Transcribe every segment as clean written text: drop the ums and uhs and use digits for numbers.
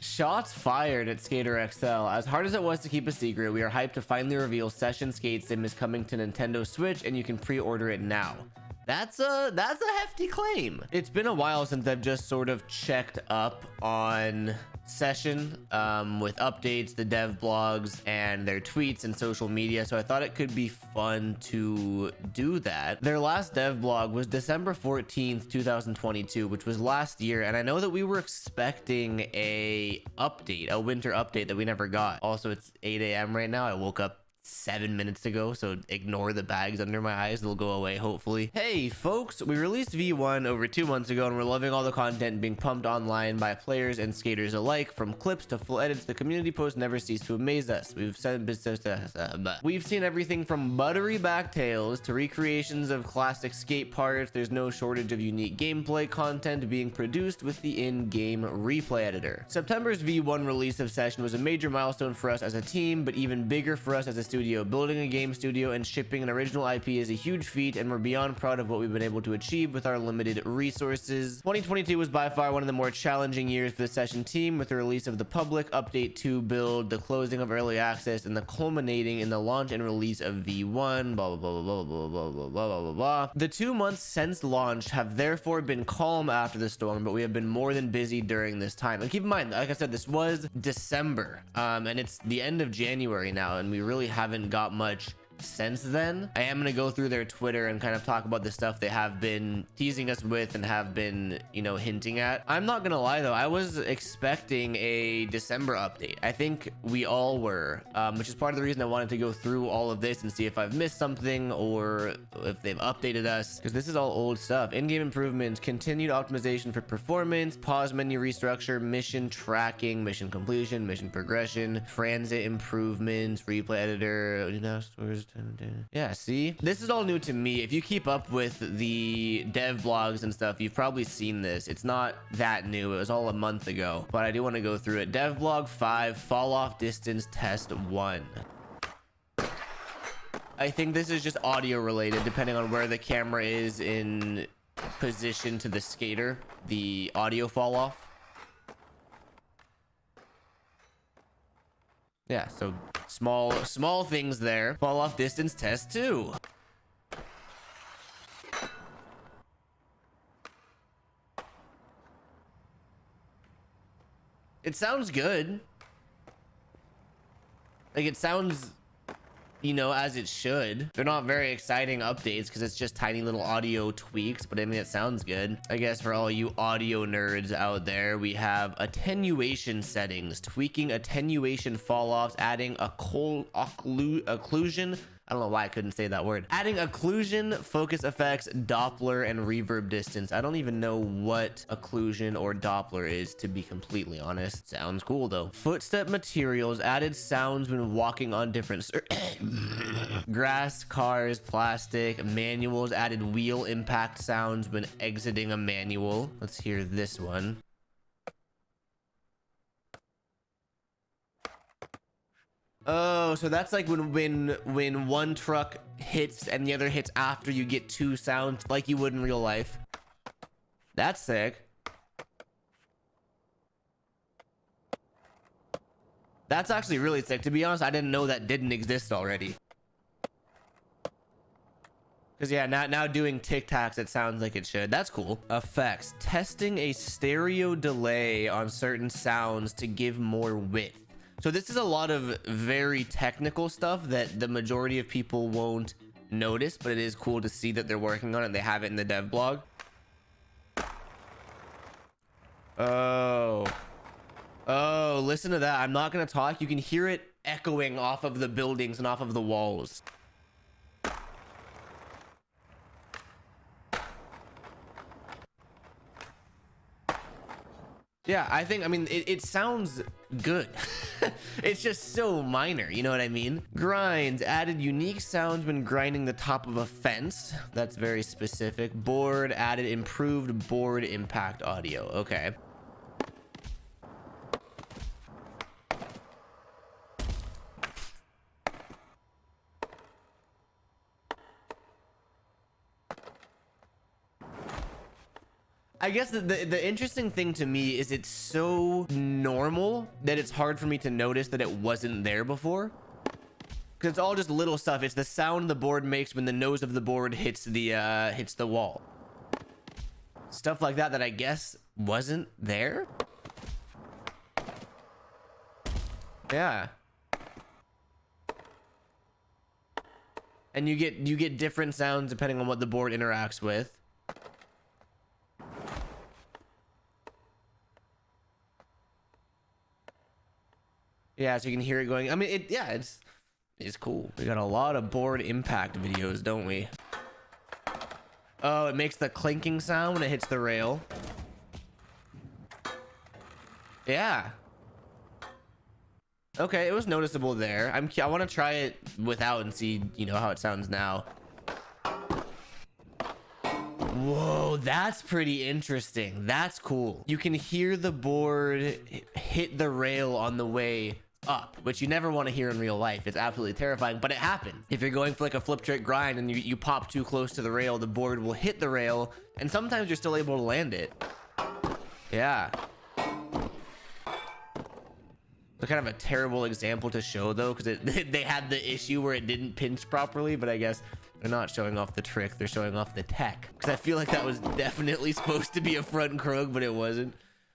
Shots fired at Skater XL. As hard as it was to keep a secret, we are hyped to finally reveal Session Skate Sim is coming to Nintendo Switch, and you can pre-order it now. That's a hefty claim. It's been a while since I've just sort of checked up on Session with updates, the dev blogs, and their tweets and social media, so I thought it could be fun to do that. Their last dev blog was December 14th, 2022, which was last year, and I know that we were expecting a winter update that we never got. Also, it's 8 a.m. right now. I woke up 7 minutes ago, so ignore the bags under my eyes. They'll go away, hopefully. Hey folks, we released V1 over 2 months ago, and we're loving all the content being pumped online by players and skaters alike. From clips to full edits, the community posts never cease to amaze us. We've seen everything from buttery backtails to recreations of classic skate parts. There's no shortage of unique gameplay content being produced with the in-game replay editor. September's V1 release of Session was a major milestone for us as a team, but even bigger for us as a studio. Building a game studio and shipping an original IP is a huge feat, and we're beyond proud of what we've been able to achieve with our limited resources. 2022 was by far one of the more challenging years for the Session team, with the release of the public update 2 build, the closing of early access, and the culminating in the launch and release of V1. Blah blah blah blah blah blah blah blah blah blah. The 2 months since launch have therefore been calm after the storm, but we have been more than busy during this time. And keep in mind, like I said, this was December, and it's the end of January now, and we really haven't got much since then. I am going to go through their Twitter and kind of talk about the stuff they have been teasing us with and have been, you know, hinting at. I'm not going to lie though, I was expecting a December update. I think we all were, which is part of the reason I wanted to go through all of this and see if I've missed something or if they've updated us, because this is all old stuff. In-game improvements, continued optimization for performance, pause menu restructure, mission tracking, mission completion, mission progression, transit improvements, replay editor, you know, yeah, see, this is all new to me. If you keep up with the dev blogs and stuff, you've probably seen this. It's not that new. It was all a month ago, but I do want to go through it. Dev blog 5, fall off distance test 1. I think this is just audio related, depending on where the camera is in position to the skater, the audio fall off. Yeah, so small things there. Fall off distance test 2. It sounds good. Like, it sounds, you know, as it should. They're not very exciting updates because it's just tiny little audio tweaks, but I mean, it sounds good. I guess for all you audio nerds out there, we have attenuation settings, tweaking attenuation fall-offs, adding occlusion. I don't know why I couldn't say that word. Adding occlusion, focus effects, Doppler, and reverb distance. I don't even know what occlusion or Doppler is, to be completely honest. Sounds cool though. Footstep materials, added sounds when walking on different grass, cars, plastic, manuals, added wheel impact sounds when exiting a manual. Let's hear this one. Oh, so that's like when one truck hits and the other hits after, you get 2 sounds like you would in real life. That's sick. That's actually really sick. To be honest, I didn't know that didn't exist already. Because yeah, now doing Tic Tacs, it sounds like it should. That's cool. Effects. Testing a stereo delay on certain sounds to give more width. So this is a lot of very technical stuff that the majority of people won't notice, but it is cool to see that they're working on it. They have it in the dev blog. Oh, listen to that. I'm not going to talk. You can hear it echoing off of the buildings and off of the walls. Yeah, I mean, it sounds good. It's just so minor, you know what I mean? Grinds, added unique sounds when grinding the top of a fence. That's very specific. Board, added improved board impact audio. Okay. I guess the interesting thing to me is it's so normal that it's hard for me to notice that it wasn't there before. Because it's all just little stuff. It's the sound the board makes when the nose of the board hits the wall. Stuff like that I guess wasn't there. Yeah. And you get different sounds depending on what the board interacts with. Yeah, so you can hear it going. I mean, it's cool. We got a lot of board impact videos, don't we? Oh, it makes the clinking sound when it hits the rail. Yeah. Okay, it was noticeable there. I want to try it without and see, you know, how it sounds now. Whoa, that's pretty interesting. That's cool. You can hear the board hit the rail on the way up, which you never want to hear in real life. It's absolutely terrifying, but it happens. If you're going for like a flip trick grind and you pop too close to the rail, the board will hit the rail, and sometimes you're still able to land it. Yeah. It's kind of a terrible example to show though, because they had the issue where it didn't pinch properly, but I guess they're not showing off the trick, they're showing off the tech. Because I feel like that was definitely supposed to be a front crook, but it wasn't.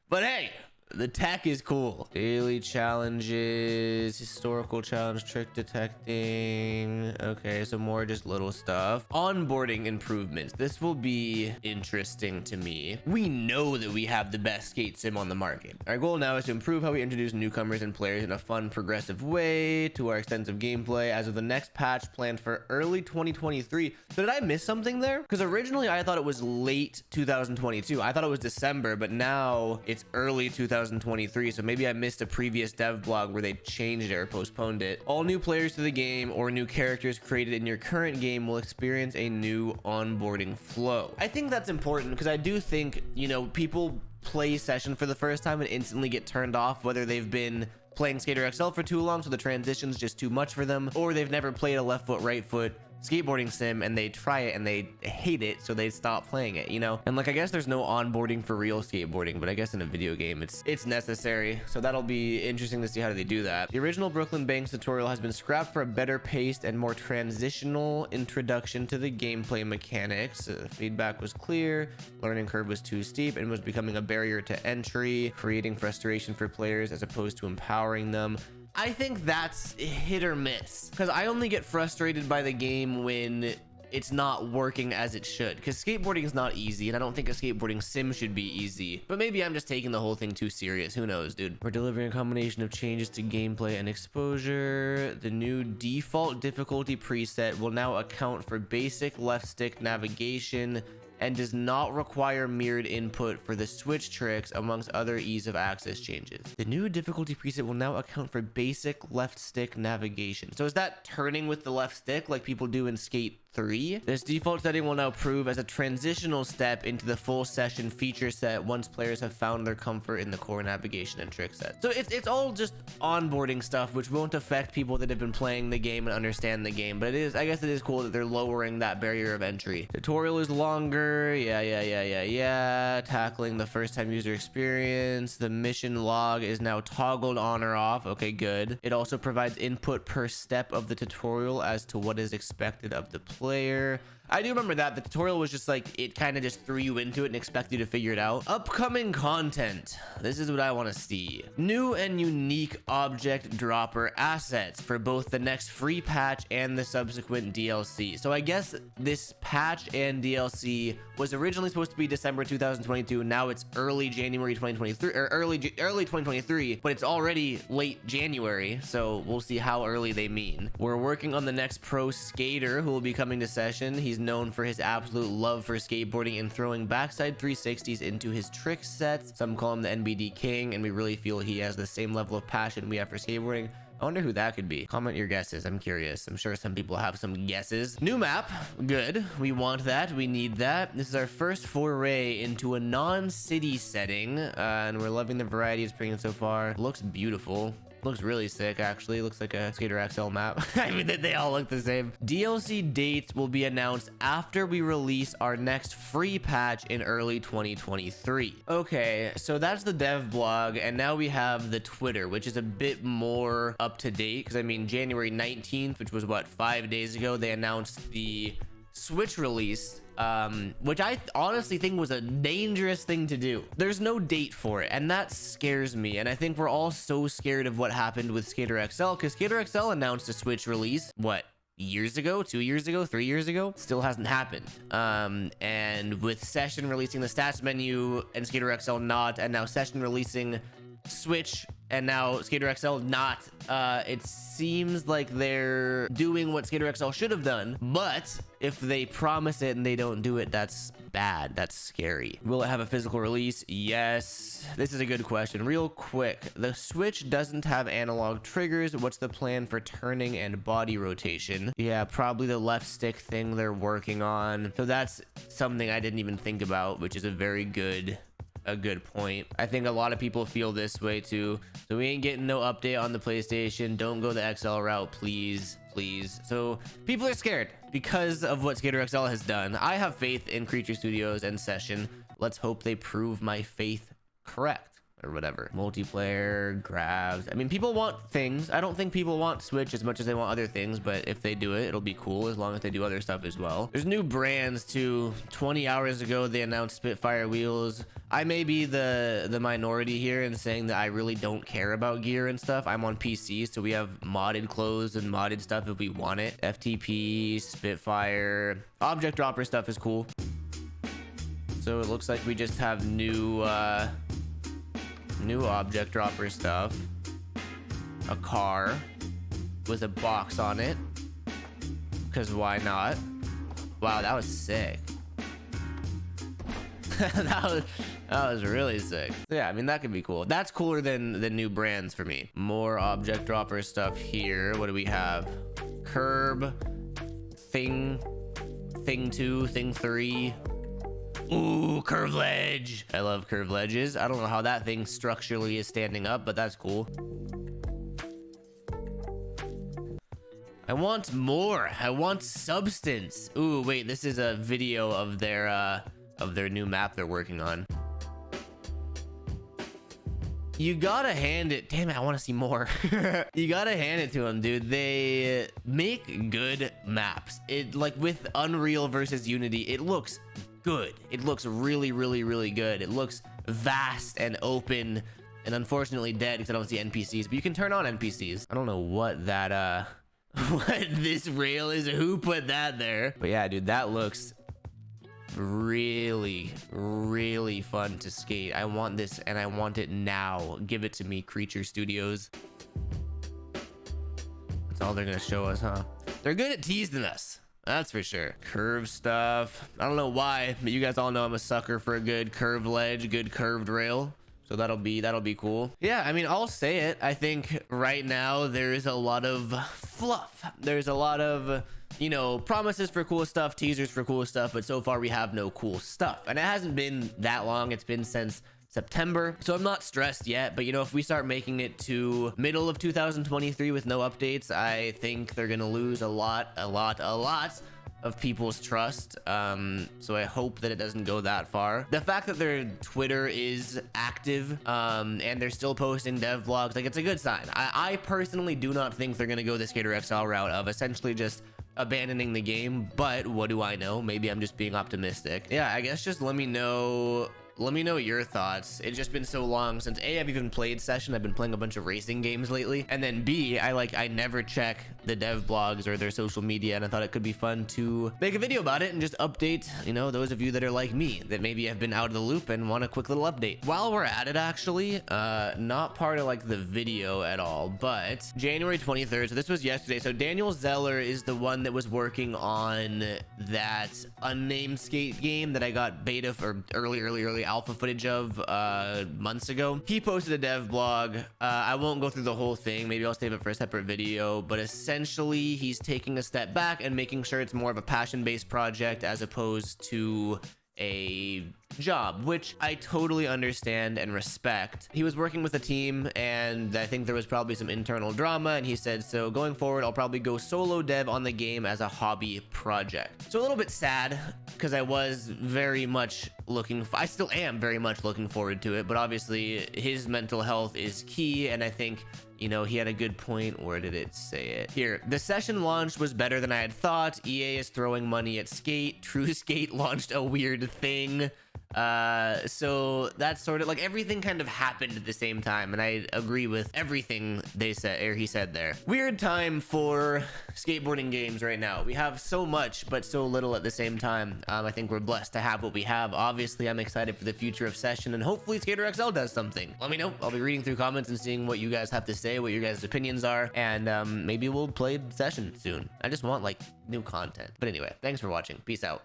But hey, the tech is cool. Daily challenges, historical challenge, trick detecting. Okay, so more just little stuff. Onboarding improvements. This will be interesting to me. We know that we have the best skate sim on the market. Our goal now is to improve how we introduce newcomers and players in a fun, progressive way to our extensive gameplay as of the next patch planned for early 2023. So did I miss something there? Because originally I thought it was late 2022. I thought it was December, but now it's early 2023, so maybe I missed a previous dev blog where they changed it or postponed it. All new players to the game or new characters created in your current game will experience a new onboarding flow. I think that's important because I do think, you know, people play session for the first time and instantly get turned off, whether they've been playing Skater XL for too long so the transition's just too much for them, or they've never played a left foot right foot skateboarding sim and they try it and they hate it, so they stop playing it, you know? And like, I guess there's no onboarding for real skateboarding, but I guess in a video game it's necessary, so that'll be interesting to see how they do that. The original Brooklyn Banks tutorial has been scrapped for a better paced and more transitional introduction to the gameplay mechanics. Feedback was clear, learning curve was too steep and was becoming a barrier to entry, creating frustration for players as opposed to empowering them. I think that's hit or miss, because I only get frustrated by the game when it's not working as it should, because skateboarding is not easy, and I don't think a skateboarding sim should be easy, but maybe I'm just taking the whole thing too serious. Who knows, dude? We're delivering a combination of changes to gameplay and exposure. The new default difficulty preset will now account for basic left stick navigation and does not require mirrored input for the switch tricks, amongst other ease of access changes. The new difficulty preset will now account for basic left stick navigation. So is that turning with the left stick like people do in Skate 3? This default setting will now prove as a transitional step into the full session feature set once players have found their comfort in the core navigation and trick set. So it's all just onboarding stuff, which won't affect people that have been playing the game and understand the game, but I guess it is cool that they're lowering that barrier of entry. Tutorial is longer. Yeah. Tackling the first time user experience. The mission log is now toggled on or off. Okay, good. It also provides input per step of the tutorial as to what is expected of the player. I do remember that the tutorial was just like, it kind of just threw you into it and expected you to figure it out. Upcoming content. This is what I want to see. New and unique object dropper assets for both the next free patch and the subsequent DLC. So I guess this patch and DLC was originally supposed to be December 2022. Now it's early January 2023, or early 2023, but it's already late January. So we'll see how early they mean. We're working on the next pro skater who will be coming to session. He's known for his absolute love for skateboarding and throwing backside 360s into his trick sets. Some call him the NBD king, and we really feel he has the same level of passion we have for skateboarding. I wonder who that could be. Comment your guesses. I'm curious. I'm sure some people have some guesses. New map. Good. We want that. We need that. This is our first foray into a non-city setting, and we're loving the variety it's bringing so far. Looks beautiful. Looks really sick, actually. Looks like a Skater XL map. I mean, they all look the same. DLC dates will be announced after we release our next free patch in early 2023. Okay, so that's the dev blog, and now we have the Twitter, which is a bit more up to date, because I mean, January 19th, which was what, 5 days ago, they announced the Switch release, which I honestly think was a dangerous thing to do. There's no date for it, and that scares me. And I think we're all so scared of what happened with Skater XL, because Skater XL announced a Switch release, what, years ago, 2 years ago, 3 years ago? Still hasn't happened. And with Session releasing the stats menu and Skater XL not, and now Session releasing Switch and now Skater XL not, it seems like they're doing what Skater XL should have done, but if they promise it and they don't do it, that's bad. That's scary. Will it have a physical release? Yes. This is a good question. Real quick, the Switch doesn't have analog triggers. What's the plan for turning and body rotation? Yeah, probably the left stick thing they're working on. So that's something I didn't even think about, which is a good point. I think a lot of people feel this way too. So we ain't getting no update on the PlayStation. Don't go the XL route, please. So people are scared because of what Skater XL has done. I have faith in Creature Studios and Session. Let's hope they prove my faith correct. Or whatever. Multiplayer, grabs. I mean, people want things. I don't think people want Switch as much as they want other things, but if they do it, it'll be cool as long as they do other stuff as well. There's new brands too. 20 hours ago, they announced Spitfire wheels. I may be the minority here in saying that I really don't care about gear and stuff. I'm on PC, so we have modded clothes and modded stuff if we want it. FTP, Spitfire, object dropper stuff is cool. So it looks like we just have new object dropper stuff, a car with a box on it, because why not? Wow, that was sick. that was really sick. Yeah, I mean, that could be cool. That's cooler than the new brands for me. More object dropper stuff here. What do we have? Curb, thing 2, thing 3. Ooh, curved ledge. I love curved ledges. I don't know how that thing structurally is standing up, but that's cool. I want more. I want substance. Ooh, wait, this is a video of their new map they're working on. You gotta hand it. Damn it, I want to see more. You gotta hand it to them, dude. They make good maps. It, like, with Unreal versus Unity, it looks good. It looks really good. It looks vast and open, and unfortunately dead because I don't see NPCs, but you can turn on NPCs. I don't know what that what this rail is, who put that there, but yeah, dude, that looks really fun to skate. I want this, and I want it now. Give it to me, Creature Studios. That's all they're gonna show us, huh? They're good at teasing us, that's for sure. Curve stuff. I don't know why, but you guys all know I'm a sucker for a good curved ledge, good curved rail. So that'll be cool. Yeah, I mean, I'll say it. I think right now there is a lot of fluff. There's a lot of, you know, promises for cool stuff, teasers for cool stuff, but so far we have no cool stuff. And it hasn't been that long. It's been since September, so I'm not stressed yet, but you know, if we start making it to middle of 2023 with no updates, I think they're gonna lose a lot of people's trust. So I hope that it doesn't go that far. The fact that their Twitter is active, and they're still posting dev blogs, like, it's a good sign. I personally do not think they're gonna go the Skater XL route of essentially just abandoning the game, but what do I know? Maybe I'm just being optimistic. Yeah, I guess just let me know your thoughts. It's just been so long since A, I've even played Session. I've been playing a bunch of racing games lately, and then B, I never check the dev blogs or their social media, and I thought it could be fun to make a video about it and just update, you know, those of you that are like me, that maybe have been out of the loop and want a quick little update. While we're at it, actually, not part of like the video at all, but January 23rd, so this was yesterday. So Daniel Zeller is the one that was working on that unnamed skate game that I got beta for early alpha footage of months ago. He posted a dev blog. I won't go through the whole thing. Maybe I'll save it for a separate video, but essentially he's taking a step back and making sure it's more of a passion-based project as opposed to a job, which I totally understand and respect. He was working with a team, and I think there was probably some internal drama, and he said, so going forward, I'll probably go solo dev on the game as a hobby project. So a little bit sad, because I was very much I still am very much looking forward to it, but obviously his mental health is key, and I think, you know, he had a good point. Where did it say it? Here. The session launch was better than I had thought. EA is throwing money at Skate. True Skate launched a weird thing. So that's sort of like everything kind of happened at the same time, and I agree with everything they said, or he said there. Weird time for skateboarding games right now. We have so much, but so little at the same time. I think we're blessed to have what we have. Obviously, I'm excited for the future of Session, and hopefully Skater XL does something. Let me know. I'll be reading through comments and seeing what you guys have to say, what your guys' opinions are, and maybe we'll play Session soon. I just want like new content. But anyway, thanks for watching. Peace out.